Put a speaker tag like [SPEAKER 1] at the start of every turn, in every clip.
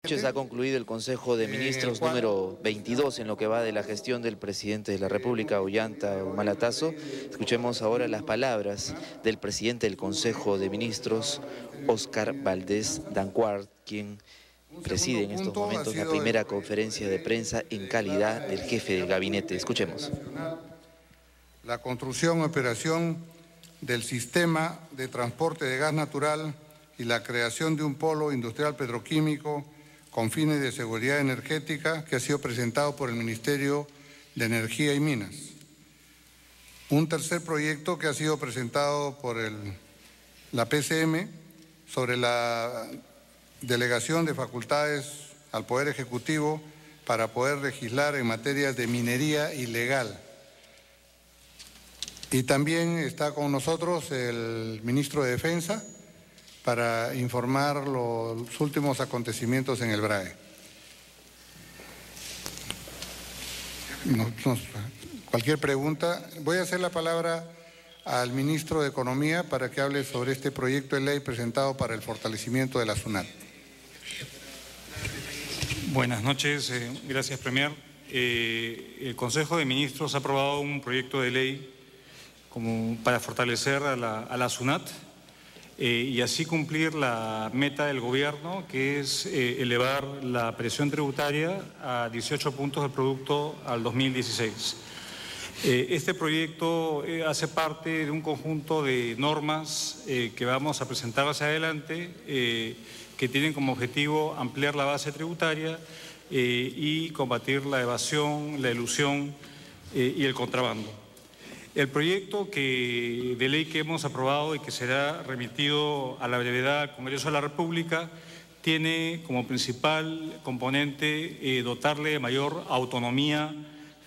[SPEAKER 1] Ha concluido el Consejo de Ministros número 22 en lo que va de la gestión del presidente de la República, Ollanta Humala Tasso. Escuchemos ahora las palabras del presidente del Consejo de Ministros, Óscar Valdés Dancoart, quien preside en estos momentos la primera conferencia de prensa en calidad del jefe del gabinete. Escuchemos.
[SPEAKER 2] La construcción y operación del sistema de transporte de gas natural y la creación de un polo industrial petroquímico con fines de seguridad energética que ha sido presentado por el Ministerio de Energía y Minas. Un tercer proyecto que ha sido presentado por la PCM sobre la delegación de facultades al Poder Ejecutivo para poder legislar en materias de minería ilegal. Y también está con nosotros el ministro de Defensa para informar los últimos acontecimientos en el BRAE. Cualquier pregunta. Voy a hacer la palabra al ministro de Economía para que hable sobre este proyecto de ley presentado para el fortalecimiento de la SUNAT.
[SPEAKER 3] Buenas noches, gracias Premier. El Consejo de Ministros ha aprobado un proyecto de ley para fortalecer a la SUNAT y así cumplir la meta del gobierno, que es elevar la presión tributaria a 18 puntos de producto al 2016. Este proyecto hace parte de un conjunto de normas que vamos a presentar hacia adelante, que tienen como objetivo ampliar la base tributaria y combatir la evasión, la elusión y el contrabando. El proyecto de ley que hemos aprobado y que será remitido a la brevedad al Congreso de la República tiene como principal componente dotarle de mayor autonomía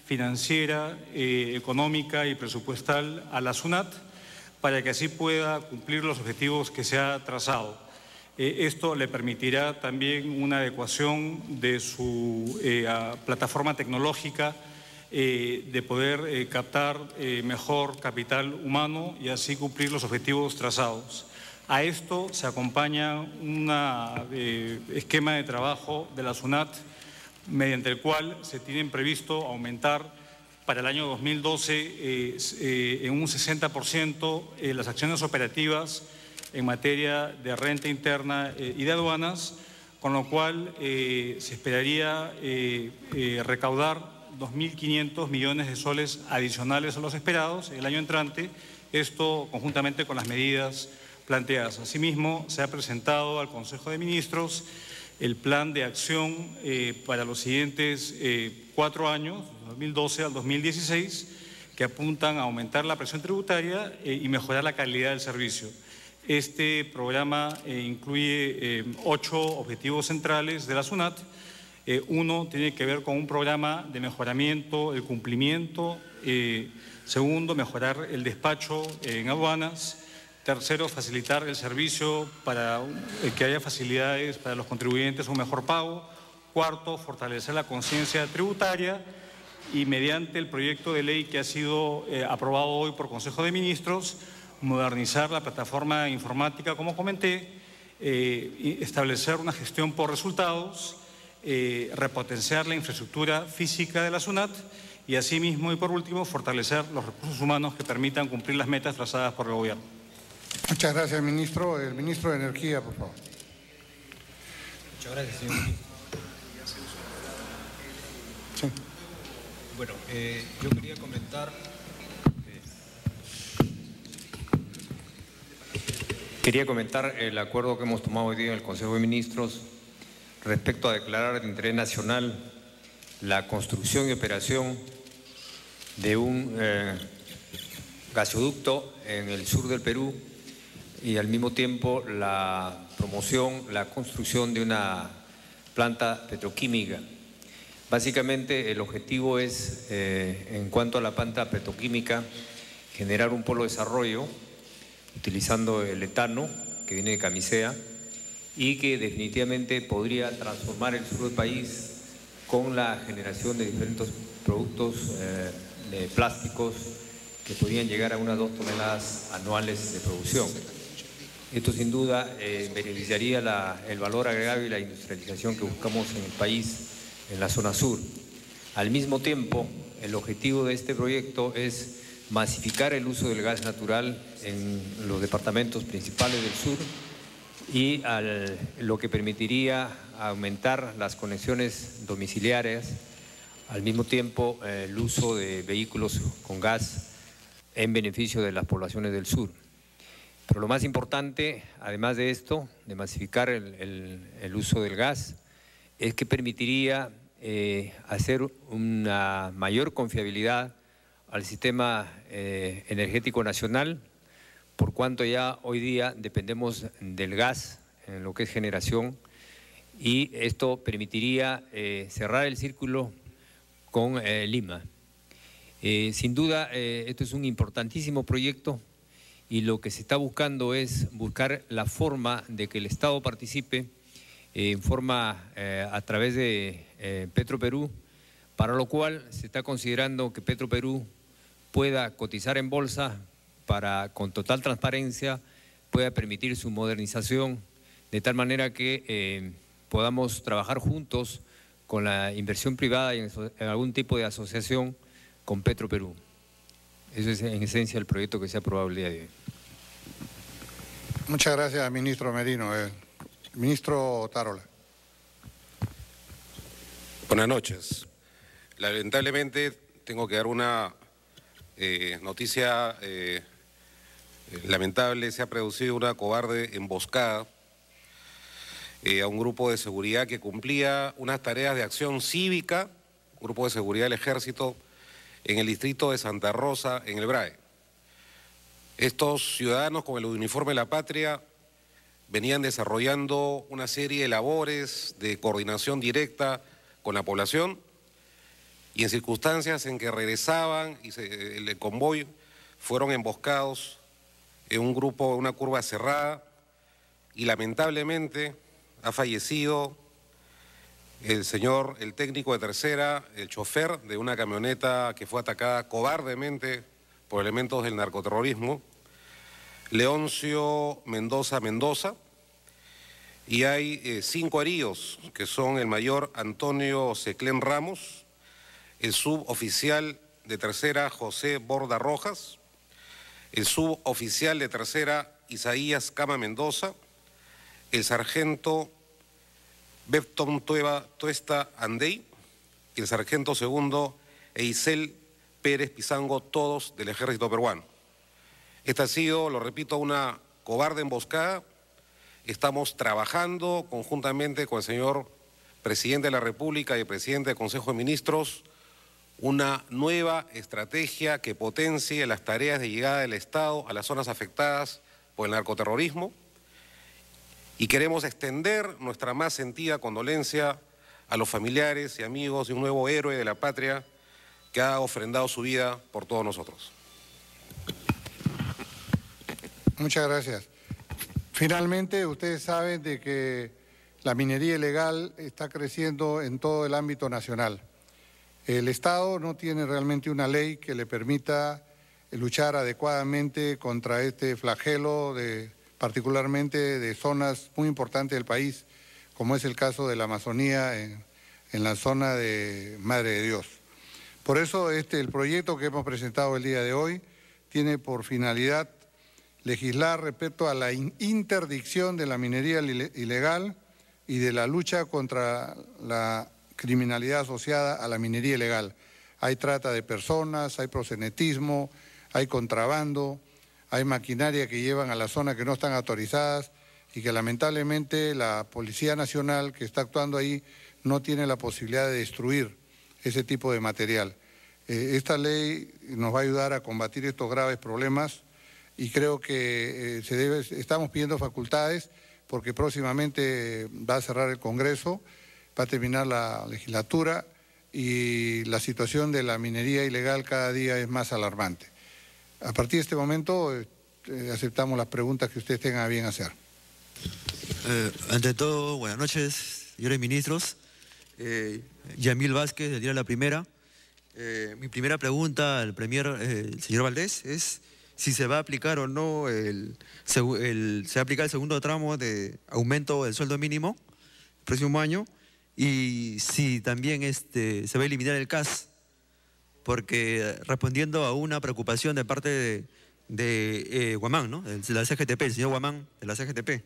[SPEAKER 3] financiera, económica y presupuestal a la SUNAT para que así pueda cumplir los objetivos que se ha trazado. Esto le permitirá también una adecuación de su plataforma tecnológica, de poder captar mejor capital humano y así cumplir los objetivos trazados. A esto se acompaña un esquema de trabajo de la SUNAT mediante el cual se tienen previsto aumentar para el año 2012 en un 60% las acciones operativas en materia de renta interna y de aduanas, con lo cual se esperaría recaudar 2.500 millones de soles adicionales a los esperados el año entrante, esto conjuntamente con las medidas planteadas. Asimismo, se ha presentado al Consejo de Ministros el plan de acción para los siguientes 4 años, 2012 al 2016, que apuntan a aumentar la presión tributaria y mejorar la calidad del servicio. Este programa incluye 8 objetivos centrales de la SUNAT. Uno tiene que ver con un programa de mejoramiento, el cumplimiento. Segundo, mejorar el despacho en aduanas. Tercero, facilitar el servicio para que haya facilidades para los contribuyentes, un mejor pago. Cuarto, fortalecer la conciencia tributaria y mediante el proyecto de ley que ha sido aprobado hoy por Consejo de Ministros, modernizar la plataforma informática, como comenté, establecer una gestión por resultados, repotenciar la infraestructura física de la SUNAT y asimismo y por último fortalecer los recursos humanos que permitan cumplir las metas trazadas por el gobierno.
[SPEAKER 2] Muchas gracias, ministro. El ministro de Energía, por favor.
[SPEAKER 4] Muchas gracias, señor ministro.
[SPEAKER 2] Sí.
[SPEAKER 4] Bueno, yo quería comentar el acuerdo que hemos tomado hoy día en el Consejo de Ministros respecto a declarar de interés nacional la construcción y operación de un gasoducto en el sur del Perú y al mismo tiempo la promoción, la construcción de una planta petroquímica. Básicamente el objetivo es, en cuanto a la planta petroquímica, generar un polo de desarrollo utilizando el etano que viene de Camisea y que definitivamente podría transformar el sur del país con la generación de diferentes productos de plásticos que podrían llegar a unas 2 toneladas anuales de producción. Esto sin duda beneficiaría el valor agregado y la industrialización que buscamos en el país, en la zona sur. Al mismo tiempo, el objetivo de este proyecto es masificar el uso del gas natural en los departamentos principales del sur y lo que permitiría aumentar las conexiones domiciliarias, al mismo tiempo el uso de vehículos con gas en beneficio de las poblaciones del sur. Pero lo más importante, además de esto, de masificar el uso del gas, es que permitiría hacer una mayor confiabilidad al sistema energético nacional, por cuanto ya hoy día dependemos del gas en lo que es generación, y esto permitiría cerrar el círculo con Lima. Sin duda, esto es un importantísimo proyecto y lo que se está buscando es buscar la forma de que el Estado participe a través de Petroperú, para lo cual se está considerando que Petroperú pueda cotizar en bolsa para, con total transparencia, pueda permitir su modernización, de tal manera que podamos trabajar juntos con la inversión privada y en algún tipo de asociación con Petroperú. Eso es en esencia el proyecto que se ha aprobado el día de hoy.
[SPEAKER 2] Muchas gracias, ministro Merino. Ministro Tarola.
[SPEAKER 5] Buenas noches. Lamentablemente tengo que dar una noticia lamentable. Se ha producido una cobarde emboscada a un grupo de seguridad que cumplía unas tareas de acción cívica, un grupo de seguridad del Ejército, en el distrito de Santa Rosa, en el BRAE. Estos ciudadanos con el uniforme de la patria venían desarrollando una serie de labores de coordinación directa con la población y en circunstancias en que regresaban y el convoy fueron emboscados en un grupo, una curva cerrada, y lamentablemente ha fallecido el técnico de tercera, el chofer de una camioneta que fue atacada cobardemente por elementos del narcoterrorismo, Leoncio Mendoza, y hay 5 heridos, que son el mayor Antonio Seclén Ramos, el suboficial de tercera José Borda Rojas, el suboficial de tercera Isaías Cama Mendoza, el sargento Bepton Tuesta Andey y el sargento segundo Eisel Pérez Pizango, todos del Ejército Peruano. Esta ha sido, lo repito, una cobarde emboscada. Estamos trabajando conjuntamente con el señor Presidente de la República y el Presidente del Consejo de Ministros una nueva estrategia que potencie las tareas de llegada del Estado a las zonas afectadas por el narcoterrorismo, y queremos extender nuestra más sentida condolencia a los familiares y amigos de un nuevo héroe de la patria que ha ofrendado su vida por todos nosotros.
[SPEAKER 2] Muchas gracias. Finalmente, ustedes saben de que la minería ilegal está creciendo en todo el ámbito nacional. El Estado no tiene realmente una ley que le permita luchar adecuadamente contra este flagelo, particularmente de zonas muy importantes del país, como es el caso de la Amazonía, en la zona de Madre de Dios. Por eso el proyecto que hemos presentado el día de hoy tiene por finalidad legislar respecto a la interdicción de la minería ilegal y de la lucha contra la criminalidad asociada a la minería ilegal. Hay trata de personas, hay proxenetismo, hay contrabando, hay maquinaria que llevan a la zona que no están autorizadas y que lamentablemente la Policía Nacional que está actuando ahí no tiene la posibilidad de destruir ese tipo de material. Esta ley nos va a ayudar a combatir estos graves problemas y creo que estamos pidiendo facultades porque próximamente va a cerrar el Congreso, va a terminar la legislatura y la situación de la minería ilegal cada día es más alarmante. A partir de este momento aceptamos las preguntas que ustedes tengan a bien hacer.
[SPEAKER 6] Ante todo, buenas noches, señores ministros. Yamil Vázquez, del diario La Primera. Mi primera pregunta al premier, el señor Valdés, es si se va a aplicar o no se va a aplicar el segundo tramo de aumento del sueldo mínimo el próximo año, y si también se va a eliminar el CAS, porque respondiendo a una preocupación de parte de Guamán, ¿no? De la CGTP, el señor Guamán de la CGTP.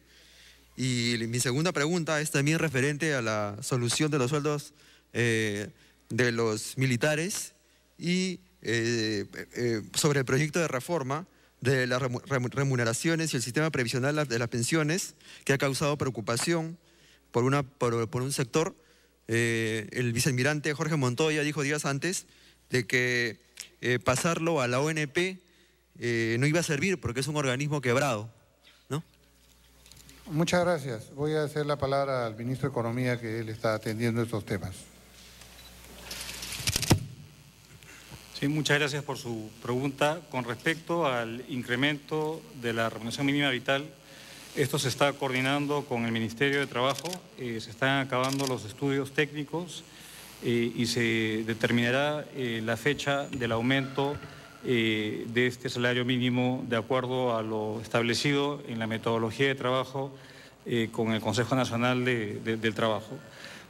[SPEAKER 6] Y mi segunda pregunta es también referente a la solución de los sueldos de los militares y sobre el proyecto de reforma de las remuneraciones y el sistema previsional de las pensiones, que ha causado preocupación por un sector. El vicealmirante Jorge Montoya dijo días antes de que pasarlo a la ONP no iba a servir porque es un organismo quebrado, ¿no?
[SPEAKER 2] Muchas gracias. Voy a hacer la palabra al ministro de Economía, que él está atendiendo estos temas.
[SPEAKER 3] Sí, muchas gracias por su pregunta. Con respecto al incremento de la remuneración mínima vital, esto se está coordinando con el Ministerio de Trabajo, se están acabando los estudios técnicos y se determinará la fecha del aumento de este salario mínimo de acuerdo a lo establecido en la metodología de trabajo con el Consejo Nacional del Trabajo.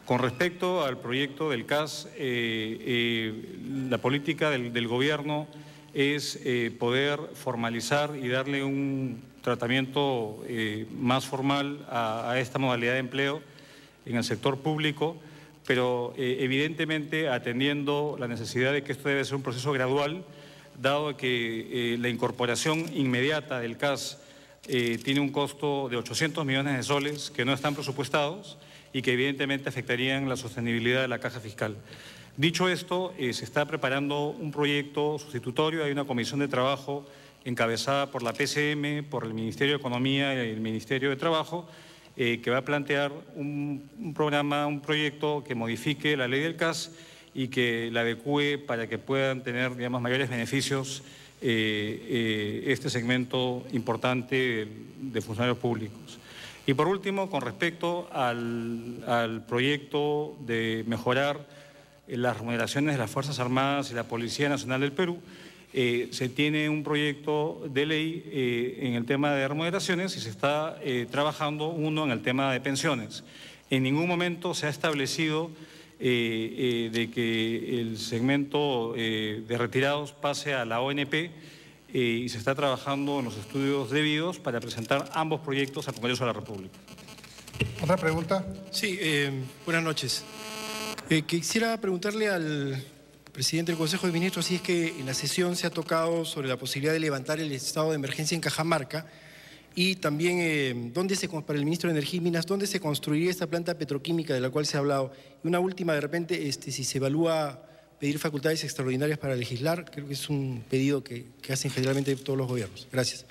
[SPEAKER 3] Con respecto al proyecto del CAS, la política del gobierno es poder formalizar y darle un tratamiento más formal a esta modalidad de empleo en el sector público, pero evidentemente atendiendo la necesidad de que esto debe ser un proceso gradual, dado que la incorporación inmediata del CAS tiene un costo de 800 millones de soles que no están presupuestados y que evidentemente afectarían la sostenibilidad de la caja fiscal. Dicho esto, se está preparando un proyecto sustitutorio, hay una comisión de trabajo encabezada por la PCM, por el Ministerio de Economía y el Ministerio de Trabajo, que va a plantear un programa, un proyecto que modifique la ley del CAS y que la adecue para que puedan tener, digamos, mayores beneficios este segmento importante de funcionarios públicos. Y por último, con respecto al proyecto de mejorar las remuneraciones de las Fuerzas Armadas y la Policía Nacional del Perú, se tiene un proyecto de ley en el tema de remuneraciones y se está trabajando uno en el tema de pensiones. En ningún momento se ha establecido de que el segmento de retirados pase a la ONP y se está trabajando en los estudios debidos para presentar ambos proyectos al Congreso de la República.
[SPEAKER 2] ¿Otra pregunta?
[SPEAKER 7] Sí, buenas noches. Quisiera preguntarle al presidente del Consejo de Ministros si es que en la sesión se ha tocado sobre la posibilidad de levantar el estado de emergencia en Cajamarca y también para el ministro de Energía y Minas, ¿dónde se construiría esta planta petroquímica de la cual se ha hablado? Y una última, de repente, si se evalúa pedir facultades extraordinarias para legislar, creo que es un pedido que hacen generalmente todos los gobiernos. Gracias.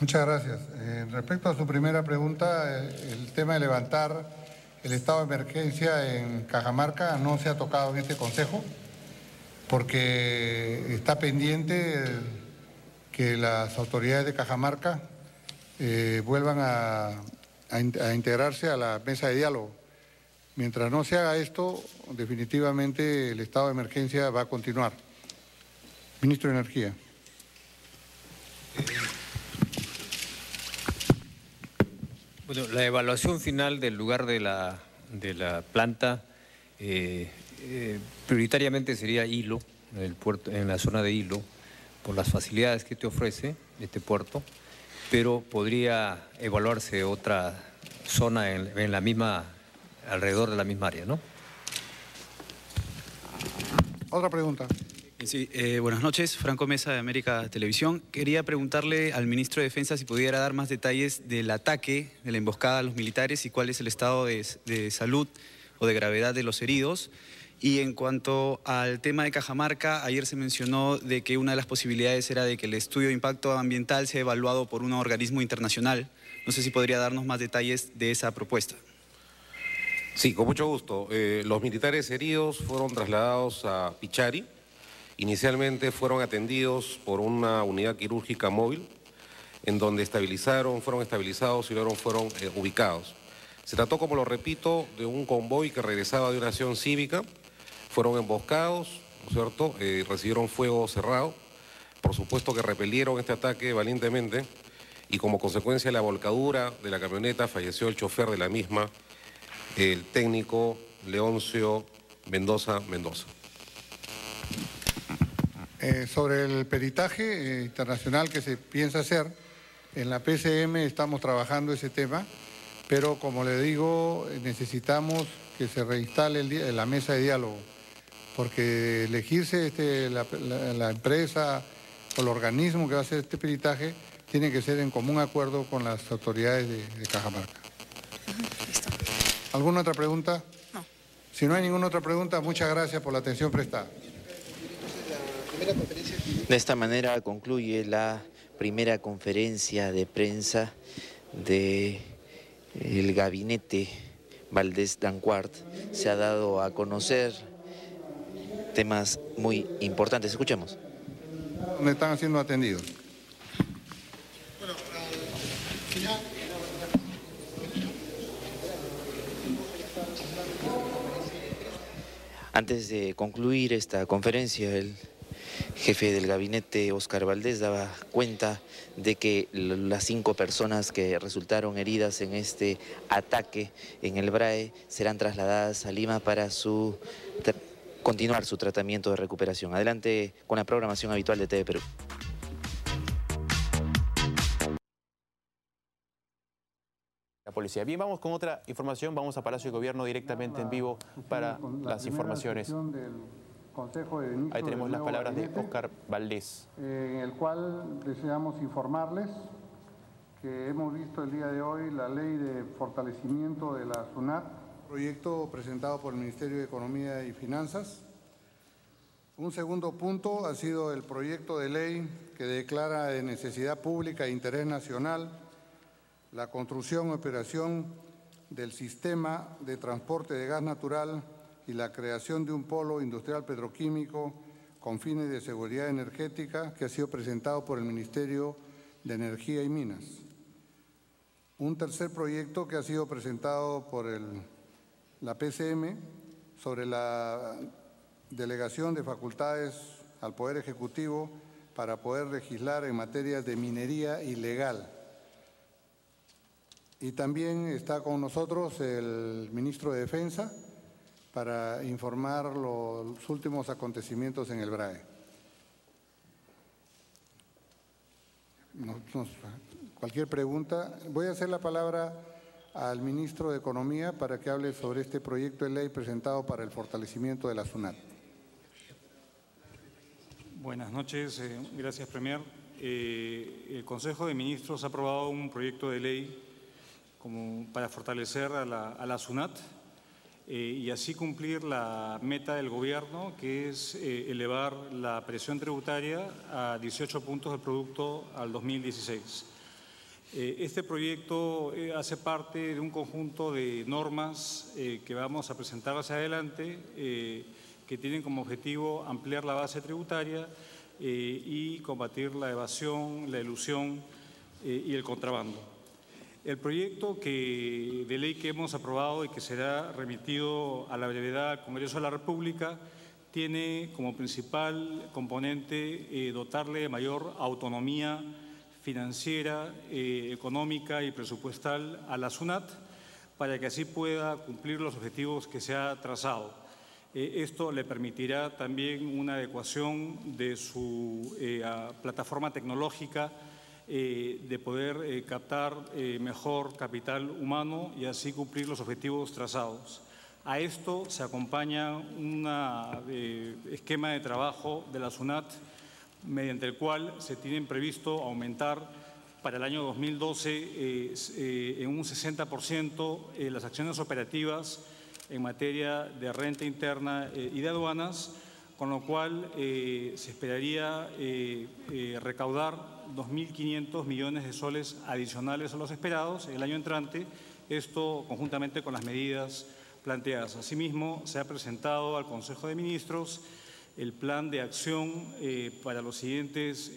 [SPEAKER 2] Muchas gracias. Respecto a su primera pregunta, el tema de levantar el estado de emergencia en Cajamarca no se ha tocado en este Consejo porque está pendiente que las autoridades de Cajamarca vuelvan a integrarse a la mesa de diálogo. Mientras no se haga esto, definitivamente el estado de emergencia va a continuar. Ministro de Energía.
[SPEAKER 4] Bueno, la evaluación final del lugar de la planta prioritariamente sería Hilo, en la zona de Hilo, por las facilidades que te ofrece este puerto, pero podría evaluarse otra zona en la misma, alrededor de la misma área, ¿no?
[SPEAKER 2] Otra pregunta.
[SPEAKER 8] Sí, buenas noches, Franco Mesa de América Televisión. Quería preguntarle al ministro de Defensa si pudiera dar más detalles del ataque, de la emboscada a los militares y cuál es el estado de salud o de gravedad de los heridos. Y en cuanto al tema de Cajamarca, ayer se mencionó de que una de las posibilidades era de que el estudio de impacto ambiental sea evaluado por un organismo internacional. No sé si podría darnos más detalles de esa propuesta.
[SPEAKER 5] Sí, con mucho gusto. Los militares heridos fueron trasladados a Pichari. Inicialmente fueron atendidos por una unidad quirúrgica móvil, en donde fueron estabilizados y luego fueron ubicados. Se trató, como lo repito, de un convoy que regresaba de una acción cívica. Fueron emboscados, ¿no es cierto? Recibieron fuego cerrado. por supuesto que repelieron este ataque valientemente y como consecuencia de la volcadura de la camioneta falleció el chofer de la misma, el técnico Leoncio Mendoza.
[SPEAKER 2] Sobre el peritaje internacional que se piensa hacer, en la PCM estamos trabajando ese tema, pero como le digo, necesitamos que se reinstale la mesa de diálogo, porque elegirse la empresa o el organismo que va a hacer este peritaje tiene que ser en común acuerdo con las autoridades de Cajamarca. ¿Alguna otra pregunta?
[SPEAKER 9] No.
[SPEAKER 2] Si no hay ninguna otra pregunta, muchas gracias por la atención prestada.
[SPEAKER 1] De esta manera concluye la primera conferencia de prensa del gabinete Valdés Dancoart. Se ha dado a conocer temas muy importantes. Escuchemos.
[SPEAKER 2] ¿Dónde están siendo atendidos?
[SPEAKER 1] Antes de concluir esta conferencia, el jefe del gabinete, Óscar Valdés, daba cuenta de que las 5 personas que resultaron heridas en este ataque en el BRAE serán trasladadas a Lima para continuar su tratamiento de recuperación. Adelante con la programación habitual de TV Perú.
[SPEAKER 10] La policía. Bien, vamos con otra información. Vamos a Palacio de Gobierno directamente en vivo para las informaciones. Ahí tenemos las palabras de Óscar Valdés.
[SPEAKER 2] En el cual deseamos informarles que hemos visto el día de hoy la ley de fortalecimiento de la SUNAT, proyecto presentado por el Ministerio de Economía y Finanzas. Un segundo punto ha sido el proyecto de ley que declara de necesidad pública e interés nacional la construcción y operación del sistema de transporte de gas natural y la creación de un polo industrial petroquímico con fines de seguridad energética que ha sido presentado por el Ministerio de Energía y Minas. Un tercer proyecto que ha sido presentado por la PCM sobre la delegación de facultades al Poder Ejecutivo para poder legislar en materia de minería ilegal. Y también está con nosotros el ministro de Defensa para informar los últimos acontecimientos en el BRAE. Cualquier pregunta. Voy a hacer la palabra al ministro de Economía para que hable sobre este proyecto de ley presentado para el fortalecimiento de la SUNAT.
[SPEAKER 3] Buenas noches, gracias Premier. El Consejo de Ministros ha aprobado un proyecto de ley para fortalecer a la SUNAT y así cumplir la meta del gobierno, que es elevar la presión tributaria a 18 puntos del producto al 2016. Este proyecto hace parte de un conjunto de normas que vamos a presentar hacia adelante, que tienen como objetivo ampliar la base tributaria y combatir la evasión, la elusión y el contrabando. El proyecto de ley que hemos aprobado y que será remitido a la brevedad al Congreso de la República tiene como principal componente dotarle de mayor autonomía financiera, económica y presupuestal a la SUNAT para que así pueda cumplir los objetivos que se ha trazado. Esto le permitirá también una adecuación de su plataforma tecnológica, de poder captar mejor capital humano y así cumplir los objetivos trazados. A esto se acompaña un esquema de trabajo de la SUNAT mediante el cual se tienen previsto aumentar para el año 2012 en un 60% las acciones operativas en materia de renta interna y de aduanas, con lo cual se esperaría recaudar 2.500 millones de soles adicionales a los esperados el año entrante, esto conjuntamente con las medidas planteadas. Asimismo, se ha presentado al Consejo de Ministros el plan de acción para los siguientes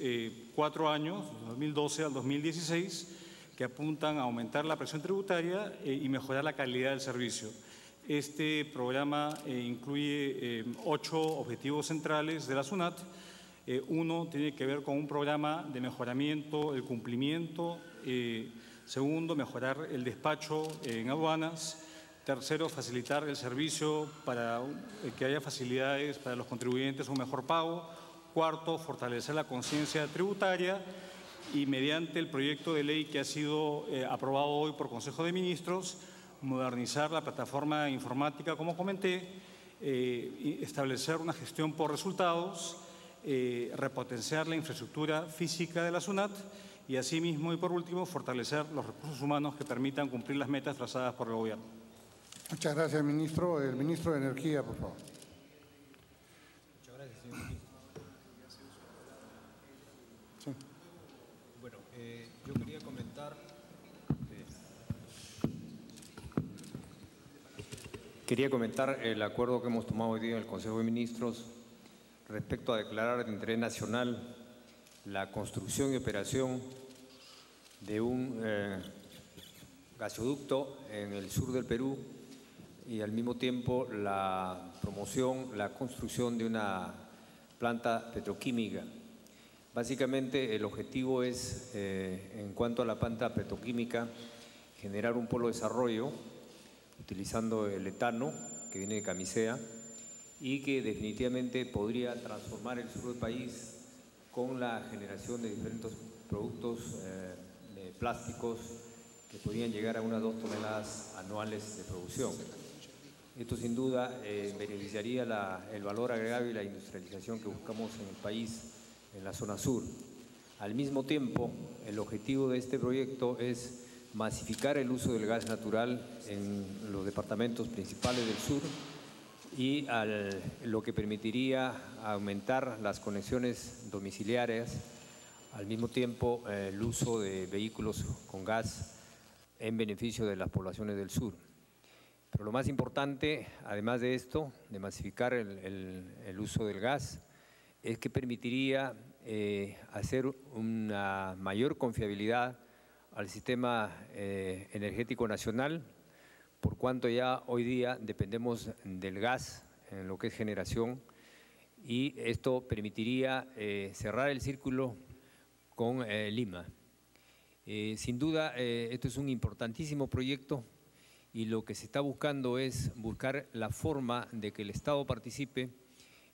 [SPEAKER 3] 4 años, 2012 al 2016, que apuntan a aumentar la presión tributaria y mejorar la calidad del servicio. Este programa incluye 8 objetivos centrales de la SUNAT Uno tiene que ver con un programa de mejoramiento, el cumplimiento. Segundo, mejorar el despacho en aduanas. Tercero, facilitar el servicio para que haya facilidades para los contribuyentes, un mejor pago. Cuarto, fortalecer la conciencia tributaria. Y mediante el proyecto de ley que ha sido aprobado hoy por Consejo de Ministros, modernizar la plataforma informática, como comenté, establecer una gestión por resultados, repotenciar la infraestructura física de la SUNAT y asimismo, y por último, fortalecer los recursos humanos que permitan cumplir las metas trazadas por el Gobierno.
[SPEAKER 2] Muchas gracias, ministro. El ministro de Energía, por favor.
[SPEAKER 4] Muchas gracias, señor ministro.
[SPEAKER 2] Sí.
[SPEAKER 4] Bueno, yo quería comentar el acuerdo que hemos tomado hoy día en el Consejo de Ministros respecto a declarar de interés nacional la construcción y operación de un gasoducto en el sur del Perú y al mismo tiempo la promoción, la construcción de una planta petroquímica. Básicamente el objetivo es, en cuanto a la planta petroquímica, generar un polo de desarrollo utilizando el etano que viene de Camisea y que definitivamente podría transformar el sur del país con la generación de diferentes productos de plásticos que podrían llegar a unas 2 toneladas anuales de producción. Esto sin duda beneficiaría el valor agregado y la industrialización que buscamos en el país, en la zona sur. Al mismo tiempo, el objetivo de este proyecto es masificar el uso del gas natural en los departamentos principales del sur y lo que permitiría aumentar las conexiones domiciliarias, al mismo tiempo el uso de vehículos con gas en beneficio de las poblaciones del sur. Pero lo más importante, además de esto, de masificar el uso del gas, es que permitiría hacer una mayor confiabilidad al sistema energético nacional, por cuanto ya hoy día dependemos del gas en lo que es generación, y esto permitiría cerrar el círculo con Lima. Sin duda, esto es un importantísimo proyecto y lo que se está buscando es buscar la forma de que el Estado participe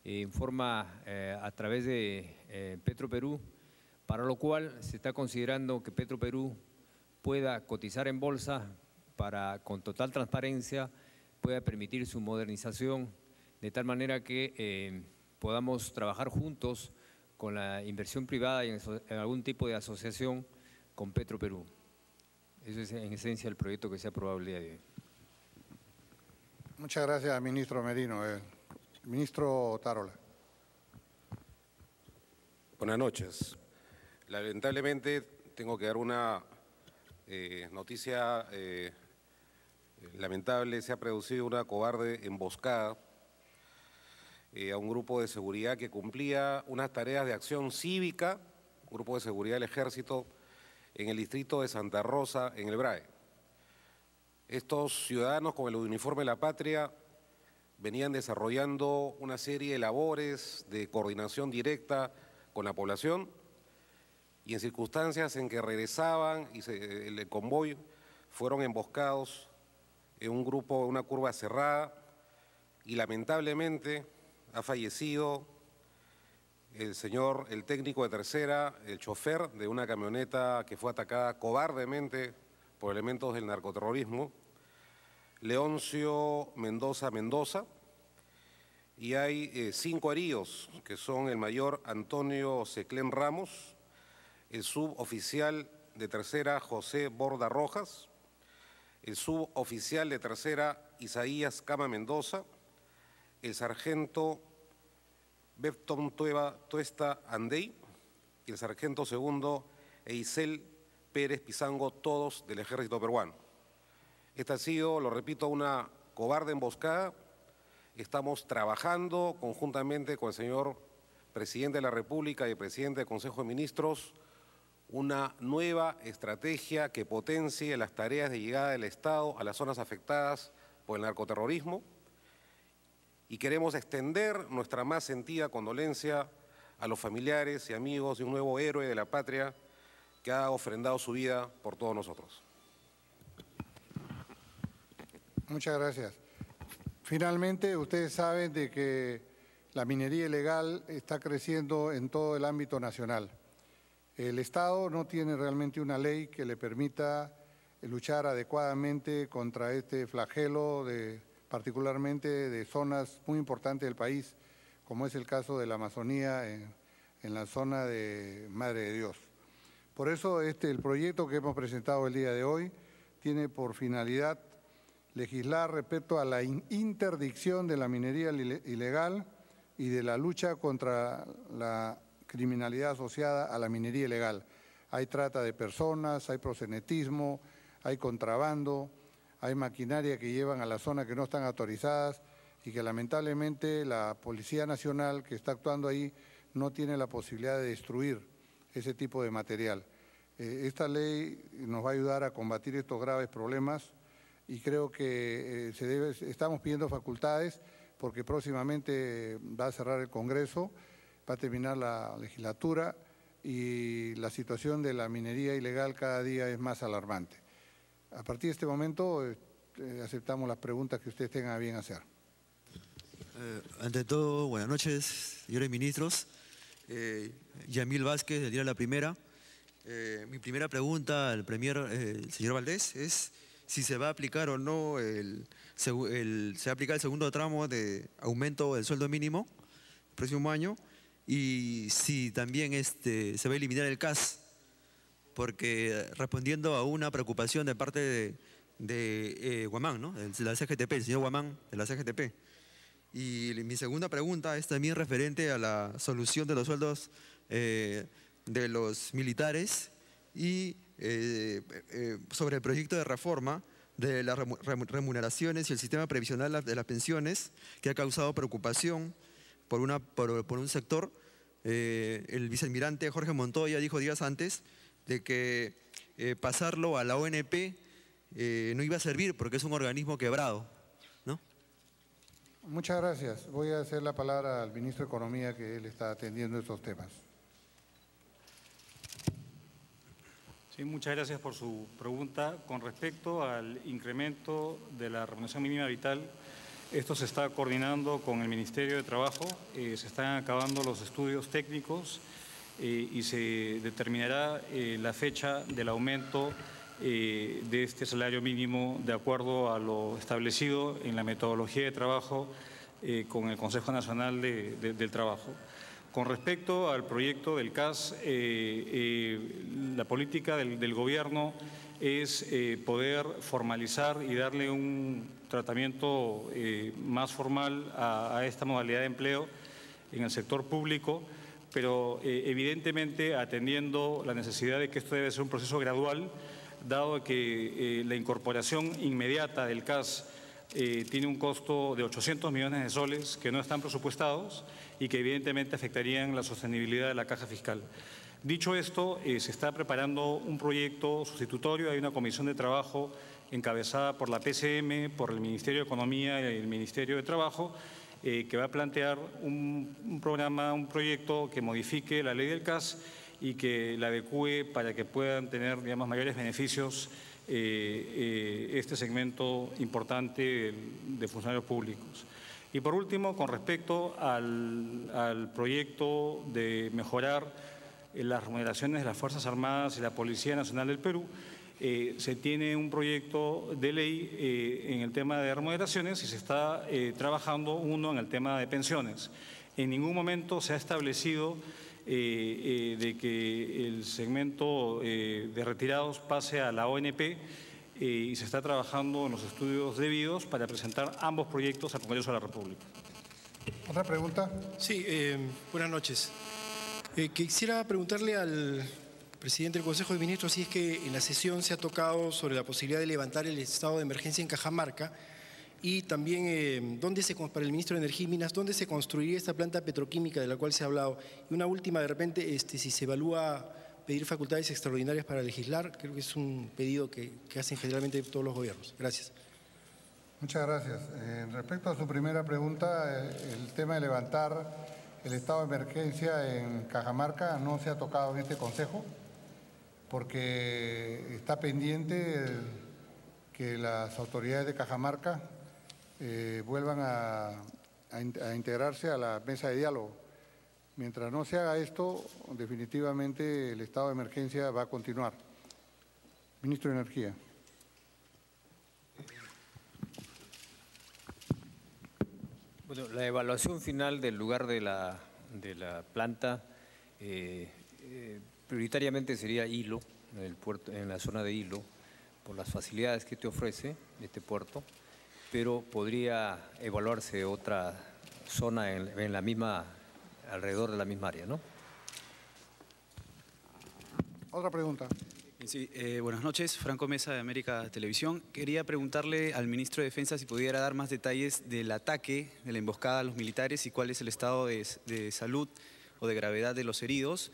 [SPEAKER 4] en forma a través de Petroperú, para lo cual se está considerando que Petroperú pueda cotizar en bolsa para, con total transparencia, pueda permitir su modernización de tal manera que podamos trabajar juntos con la inversión privada y en algún tipo de asociación con Petroperú. Ese es en esencia el proyecto que se ha aprobado el día de hoy.
[SPEAKER 2] Muchas gracias, ministro Merino. Ministro Tarola.
[SPEAKER 5] Buenas noches. Lamentablemente tengo que dar una noticia lamentable. Se ha producido una cobarde emboscada a un grupo de seguridad que cumplía unas tareas de acción cívica, un grupo de seguridad del Ejército, en el distrito de Santa Rosa, en el BRAE. Estos ciudadanos con el uniforme de la patria venían desarrollando una serie de labores de coordinación directa con la población y en circunstancias en que regresaban y el convoy fueron emboscados en un grupo, en una curva cerrada, y lamentablemente ha fallecido el técnico de tercera, el chofer de una camioneta que fue atacada cobardemente por elementos del narcoterrorismo, Leoncio Mendoza, y hay 5 heridos, que son el mayor Antonio Seclén Ramos, el suboficial de tercera José Borda Rojas, el suboficial de tercera Isaías Cama Mendoza, el sargento Bepton Tuesta Andey y el sargento segundo Eisel Pérez Pizango, todos del Ejército Peruano. Esta ha sido, lo repito, una cobarde emboscada. Estamos trabajando conjuntamente con el señor Presidente de la República y el Presidente del Consejo de Ministros una nueva estrategia que potencie las tareas de llegada del Estado a las zonas afectadas por el narcoterrorismo, y queremos extender nuestra más sentida condolencia a los familiares y amigos de un nuevo héroe de la patria que ha ofrendado su vida por todos nosotros.
[SPEAKER 2] Muchas gracias. Finalmente, ustedes saben de que la minería ilegal está creciendo en todo el ámbito nacional. El Estado no tiene realmente una ley que le permita luchar adecuadamente contra este flagelo, particularmente de zonas muy importantes del país, como es el caso de la Amazonía en la zona de Madre de Dios. Por eso el proyecto que hemos presentado el día de hoy tiene por finalidad legislar respecto a la interdicción de la minería ilegal y de la lucha contra la criminalidad asociada a la minería ilegal. Hay trata de personas, hay proxenetismo, hay contrabando, hay maquinaria que llevan a la zona que no están autorizadas y que lamentablemente la Policía Nacional que está actuando ahí no tiene la posibilidad de destruir ese tipo de material. Esta ley nos va a ayudar a combatir estos graves problemas y creo que estamos pidiendo facultades porque próximamente va a cerrar el Congreso, va a terminar la legislatura y la situación de la minería ilegal cada día es más alarmante. A partir de este momento aceptamos las preguntas que ustedes tengan a bien hacer.
[SPEAKER 6] Ante todo, buenas noches, señores ministros. Yamil Vázquez, del diario La Primera. Mi primera pregunta al Premier, el señor Valdés, es si se va a aplicar o no se va a aplicar el segundo tramo de aumento del sueldo mínimo el próximo año y si también se va a eliminar el CAS, porque respondiendo a una preocupación de parte de Guamán, ¿no? De la CGTP, el señor Guamán de la CGTP. Y mi segunda pregunta es también referente a la solución de los sueldos de los militares y sobre el proyecto de reforma de las remuneraciones y el sistema previsional de las pensiones que ha causado preocupación por un sector. El vicealmirante Jorge Montoya dijo días antes de que pasarlo a la ONP no iba a servir porque es un organismo quebrado, ¿no?
[SPEAKER 2] Muchas gracias. Voy a hacer la palabra al ministro de Economía, que él está atendiendo estos temas.
[SPEAKER 3] Sí, muchas gracias por su pregunta. Con respecto al incremento de la remuneración mínima vital, esto se está coordinando con el Ministerio de Trabajo, se están acabando los estudios técnicos y se determinará la fecha del aumento de este salario mínimo de acuerdo a lo establecido en la metodología de trabajo con el Consejo Nacional del Trabajo. Con respecto al proyecto del CAS, la política del gobierno es poder formalizar y darle un tratamiento más formal a esta modalidad de empleo en el sector público, pero evidentemente atendiendo la necesidad de que esto debe ser un proceso gradual, dado que la incorporación inmediata del CAS tiene un costo de 800 millones de soles que no están presupuestados y que evidentemente afectarían la sostenibilidad de la caja fiscal. Dicho esto, se está preparando un proyecto sustitutorio, hay una comisión de trabajo encabezada por la PCM, por el Ministerio de Economía y el Ministerio de Trabajo, que va a plantear un programa, un proyecto que modifique la ley del CAS y que la adecue para que puedan tener, digamos, mayores beneficios este segmento importante de funcionarios públicos. Y por último, con respecto al proyecto de mejorar las remuneraciones de las Fuerzas Armadas y la Policía Nacional del Perú, se tiene un proyecto de ley en el tema de remuneraciones y se está trabajando uno en el tema de pensiones. En ningún momento se ha establecido de que el segmento de retirados pase a la ONP y se está trabajando en los estudios debidos para presentar ambos proyectos al Congreso de la República.
[SPEAKER 2] ¿Otra pregunta?
[SPEAKER 7] Sí, buenas noches. Quisiera preguntarle al presidente del Consejo de Ministros si es que en la sesión se ha tocado sobre la posibilidad de levantar el estado de emergencia en Cajamarca y también para el ministro de Energía y Minas, ¿dónde se construiría esta planta petroquímica de la cual se ha hablado? Y una última, de repente, si se evalúa pedir facultades extraordinarias para legislar, creo que es un pedido que hacen generalmente todos los gobiernos. Gracias.
[SPEAKER 2] Muchas gracias. Respecto a su primera pregunta, el tema de levantar el estado de emergencia en Cajamarca no se ha tocado en este Consejo porque está pendiente que las autoridades de Cajamarca vuelvan a integrarse a la mesa de diálogo. Mientras no se haga esto, definitivamente el estado de emergencia va a continuar. Ministro de Energía.
[SPEAKER 4] Bueno, la evaluación final del lugar de la planta prioritariamente sería Hilo, en la zona de Hilo, por las facilidades que te ofrece este puerto, pero podría evaluarse otra zona en la misma, alrededor de la misma área, ¿no?
[SPEAKER 2] Otra pregunta.
[SPEAKER 8] Sí, buenas noches, Franco Mesa de América Televisión. Quería preguntarle al ministro de Defensa si pudiera dar más detalles del ataque, de la emboscada a los militares y cuál es el estado de salud o de gravedad de los heridos.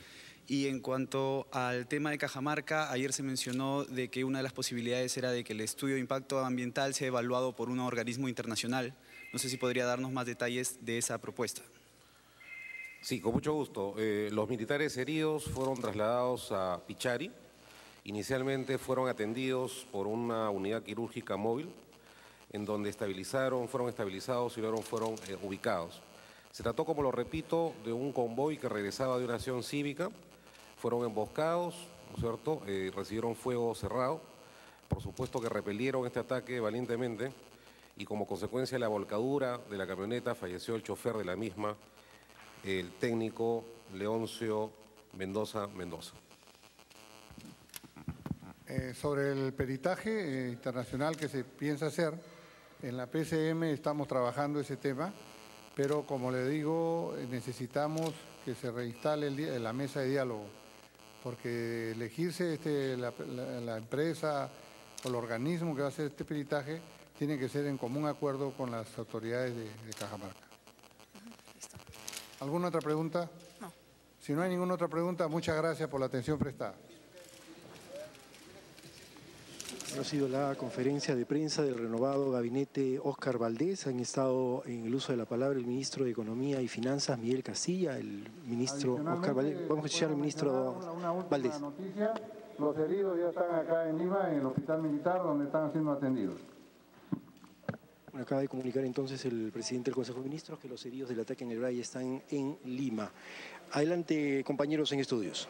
[SPEAKER 8] Y en cuanto al tema de Cajamarca, ayer se mencionó de que una de las posibilidades era de que el estudio de impacto ambiental sea evaluado por un organismo internacional. No sé si podría darnos más detalles de esa propuesta.
[SPEAKER 5] Sí, con mucho gusto. Los militares heridos fueron trasladados a Pichari. Inicialmente fueron atendidos por una unidad quirúrgica móvil, en donde fueron estabilizados y luego fueron ubicados. Se trató, como lo repito, de un convoy que regresaba de una acción cívica. Fueron emboscados, ¿no es cierto? Recibieron fuego cerrado. Por supuesto que repelieron este ataque valientemente y como consecuencia de la volcadura de la camioneta falleció el chofer de la misma, el técnico Leoncio Mendoza.
[SPEAKER 2] Sobre el peritaje internacional que se piensa hacer, en la PCM estamos trabajando ese tema, pero como le digo, necesitamos que se reinstale la mesa de diálogo, porque elegirse la empresa o el organismo que va a hacer este peritaje tiene que ser en común acuerdo con las autoridades de Cajamarca. ¿Alguna otra pregunta?
[SPEAKER 9] No.
[SPEAKER 2] Si no hay ninguna otra pregunta, muchas gracias por la atención prestada.
[SPEAKER 7] Ha sido la conferencia de prensa del renovado gabinete Óscar Valdés. Han estado en el uso de la palabra el ministro de Economía y Finanzas, Miguel Castilla, el ministro Óscar Valdés. Vamos a escuchar al ministro Valdés.
[SPEAKER 2] Noticia, los heridos ya están acá en Lima, en el hospital militar, donde están siendo atendidos.
[SPEAKER 7] Bueno, acaba de comunicar entonces el presidente del Consejo de Ministros que los heridos del ataque en el Valle están en Lima. Adelante, compañeros en estudios.